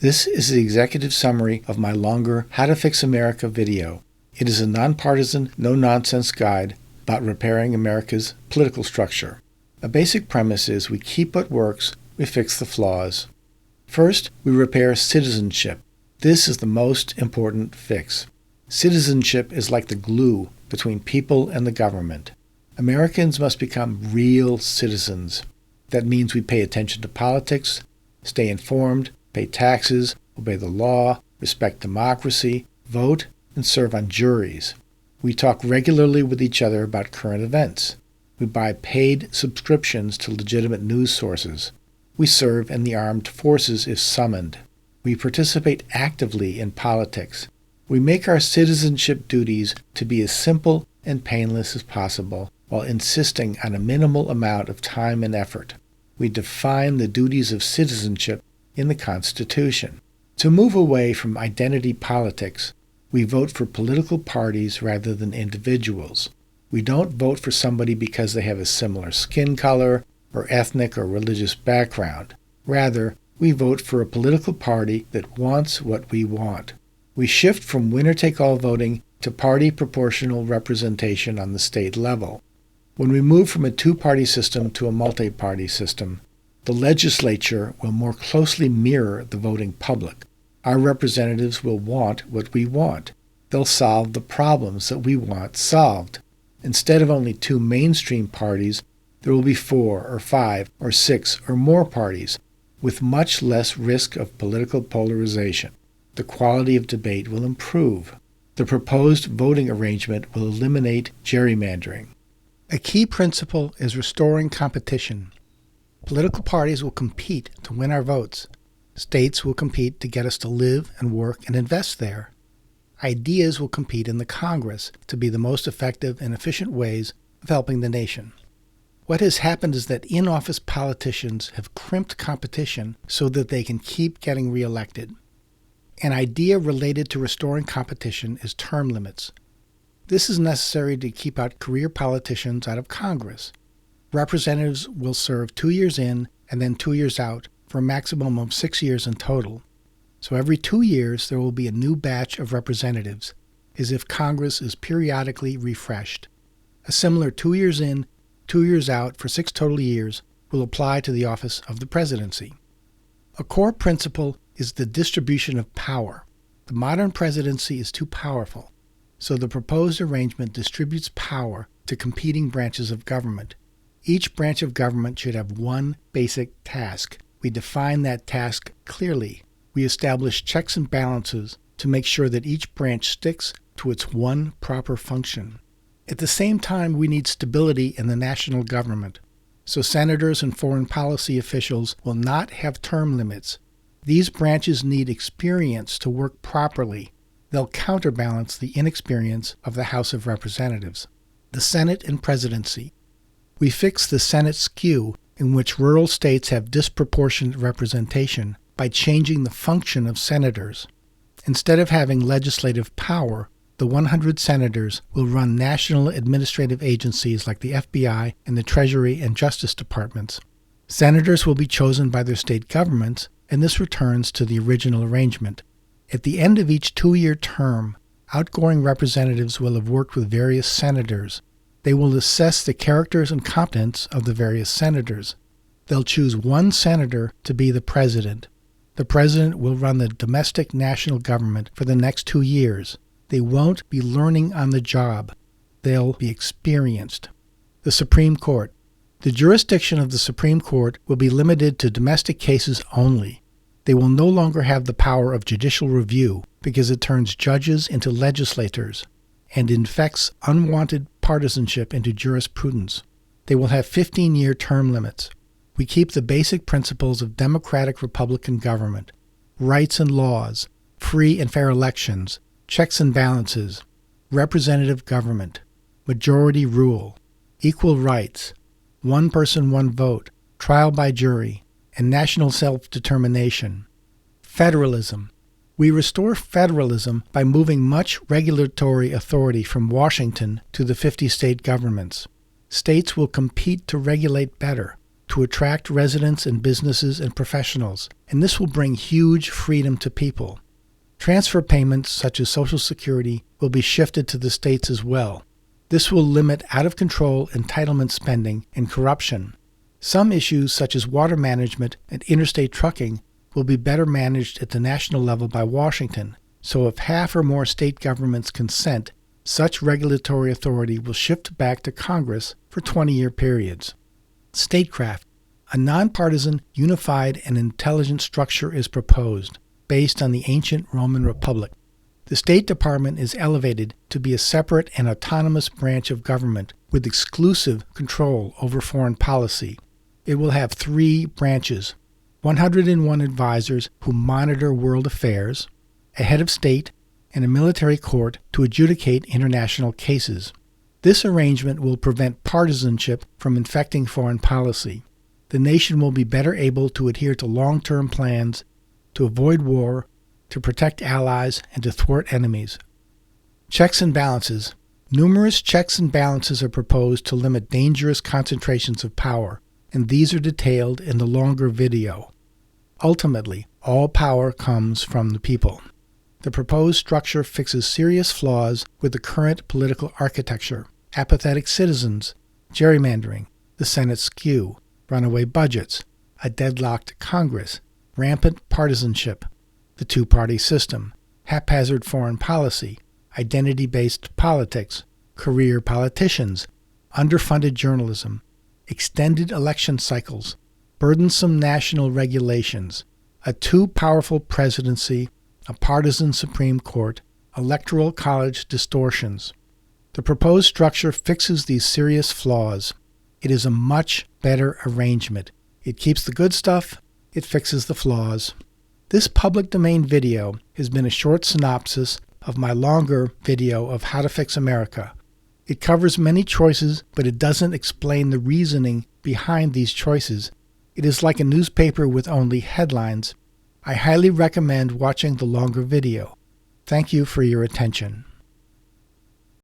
This is the executive summary of my longer How to Fix America video. It is a nonpartisan, no-nonsense guide about repairing America's political structure. A basic premise is we keep what works, we fix the flaws. First, we repair citizenship. This is the most important fix. Citizenship is like the glue between people and the government. Americans must become real citizens. That means we pay attention to politics, stay informed, pay taxes, obey the law, respect democracy, vote, and serve on juries. We talk regularly with each other about current events. We buy paid subscriptions to legitimate news sources. We serve in the armed forces if summoned. We participate actively in politics. We make our citizenship duties to be as simple and painless as possible while insisting on a minimal amount of time and effort. We define the duties of citizenship in the Constitution. To move away from identity politics, we vote for political parties rather than individuals. We don't vote for somebody because they have a similar skin color or ethnic or religious background. Rather, we vote for a political party that wants what we want. We shift from winner-take-all voting to party proportional representation on the state level. When we move from a two-party system to a multi-party system, the legislature will more closely mirror the voting public. Our representatives will want what we want. They'll solve the problems that we want solved. Instead of only two mainstream parties, there will be 4 or 5 or 6 or more parties, with much less risk of political polarization. The quality of debate will improve. The proposed voting arrangement will eliminate gerrymandering. A key principle is restoring competition. Political parties will compete to win our votes. States will compete to get us to live and work and invest there. Ideas will compete in the Congress to be the most effective and efficient ways of helping the nation. What has happened is that in-office politicians have crimped competition so that they can keep getting reelected. An idea related to restoring competition is term limits. This is necessary to keep out career politicians out of Congress. Representatives will serve 2 years in and then 2 years out for a maximum of 6 years in total. So every 2 years there will be a new batch of representatives, as if Congress is periodically refreshed. A similar 2 years in, 2 years out for 6 total years will apply to the office of the presidency. A core principle is the distribution of power. The modern presidency is too powerful, so the proposed arrangement distributes power to competing branches of government. Each branch of government should have one basic task. We define that task clearly. We establish checks and balances to make sure that each branch sticks to its one proper function. At the same time, we need stability in the national government, so senators and foreign policy officials will not have term limits. These branches need experience to work properly. They'll counterbalance the inexperience of the House of Representatives. The Senate and Presidency. We fix the Senate skew in which rural states have disproportionate representation by changing the function of senators. Instead of having legislative power, the 100 senators will run national administrative agencies like the FBI and the Treasury and Justice Departments. Senators will be chosen by their state governments, and this returns to the original arrangement. At the end of each 2-year term, outgoing representatives will have worked with various senators. They will assess the characters and competence of the various senators. They'll choose one senator to be the president. The president will run the domestic national government for the next 2 years. They won't be learning on the job. They'll be experienced. The Supreme Court. The jurisdiction of the Supreme Court will be limited to domestic cases only. They will no longer have the power of judicial review because it turns judges into legislators and infects unwanted partisanship into jurisprudence. They will have 15-year term limits. We keep the basic principles of democratic Republican government, rights and laws, free and fair elections, checks and balances, representative government, majority rule, equal rights, one person, one vote, trial by jury, and national self-determination. Federalism. We restore federalism by moving much regulatory authority from Washington to the 50 state governments. States will compete to regulate better, to to attract residents and businesses and professionals, and this will bring huge freedom to people. Transfer payments such as Social Security will be shifted to the states as well. This will limit out-of-control entitlement spending and corruption. Some issues such as water management and interstate trucking will be better managed at the national level by Washington, so if half or more state governments consent, such regulatory authority will shift back to Congress for 20-year periods. Statecraft. A nonpartisan, unified, and intelligent structure is proposed, based on the ancient Roman Republic. The State Department is elevated to be a separate and autonomous branch of government with exclusive control over foreign policy. It will have 3 branches, 101 advisors who monitor world affairs, a head of state, and a military court to adjudicate international cases. This arrangement will prevent partisanship from infecting foreign policy. The nation will be better able to adhere to long-term plans, to avoid war, to protect allies, and to thwart enemies. Checks and balances. Numerous checks and balances are proposed to limit dangerous concentrations of power, and these are detailed in the longer video. Ultimately, all power comes from the people. The proposed structure fixes serious flaws with the current political architecture: apathetic citizens, gerrymandering, the Senate skew, runaway budgets, a deadlocked Congress, rampant partisanship, the two-party system, haphazard foreign policy, identity-based politics, career politicians, underfunded journalism, extended election cycles, burdensome national regulations, a too-powerful presidency, a partisan Supreme Court, electoral college distortions. The proposed structure fixes these serious flaws. It is a much better arrangement. It keeps the good stuff, it fixes the flaws. This public domain video has been a short synopsis of my longer video of How to Fix America. It covers many choices, but it doesn't explain the reasoning behind these choices. It is like a newspaper with only headlines. I highly recommend watching the longer video. Thank you for your attention.